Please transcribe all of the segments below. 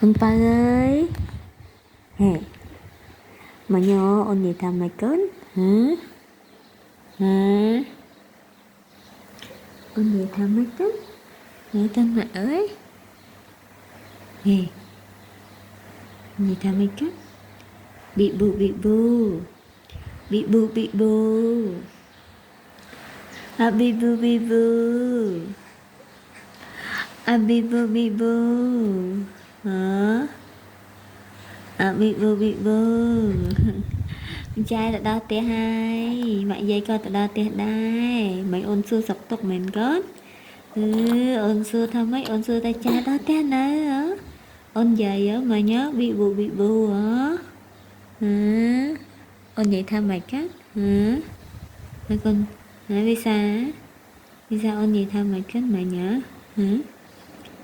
Con ba ơi. Hè. Mà nhỏ ôn gì thầm mày cớn. Hả? Hả? Ôn gì thầm mày cớn. Nghe tên mẹ ơi. Hè. Ôn gì thầm mày cớn. Bị bù bị bù. Bị bù bị bù. À bị bù bị bù. À bị bù bị bù. Hả? À bị bù bị bù. Con trai tại đau tía hai. Mẹ dây con tại đau tía đai. Mấy ôn sư sọc tục mình gớt. Ôn sư thăm mấy ôn sư tay cha đau tía này hả? Ôn dày á mà nhớ bị bù hả? Hả? Ôn vậy thăm mày cắt hả? Mấy con hả vì sao ôn gì thăm mày cắt mày nhớ hả?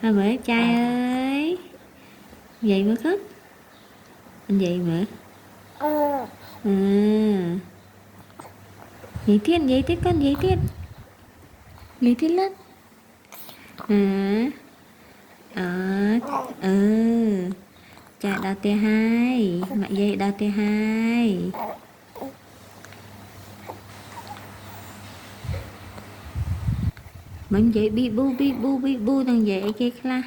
À bởi trai ơi. Vậy mới cất. Anh vậy mà. À. Vậy thiết con vậy thiết. Vậy thiết lắm. À. Cha đau tia hai. Mẹ dây đau tia hai. Mình vậy bị bu thằng vậy kia la.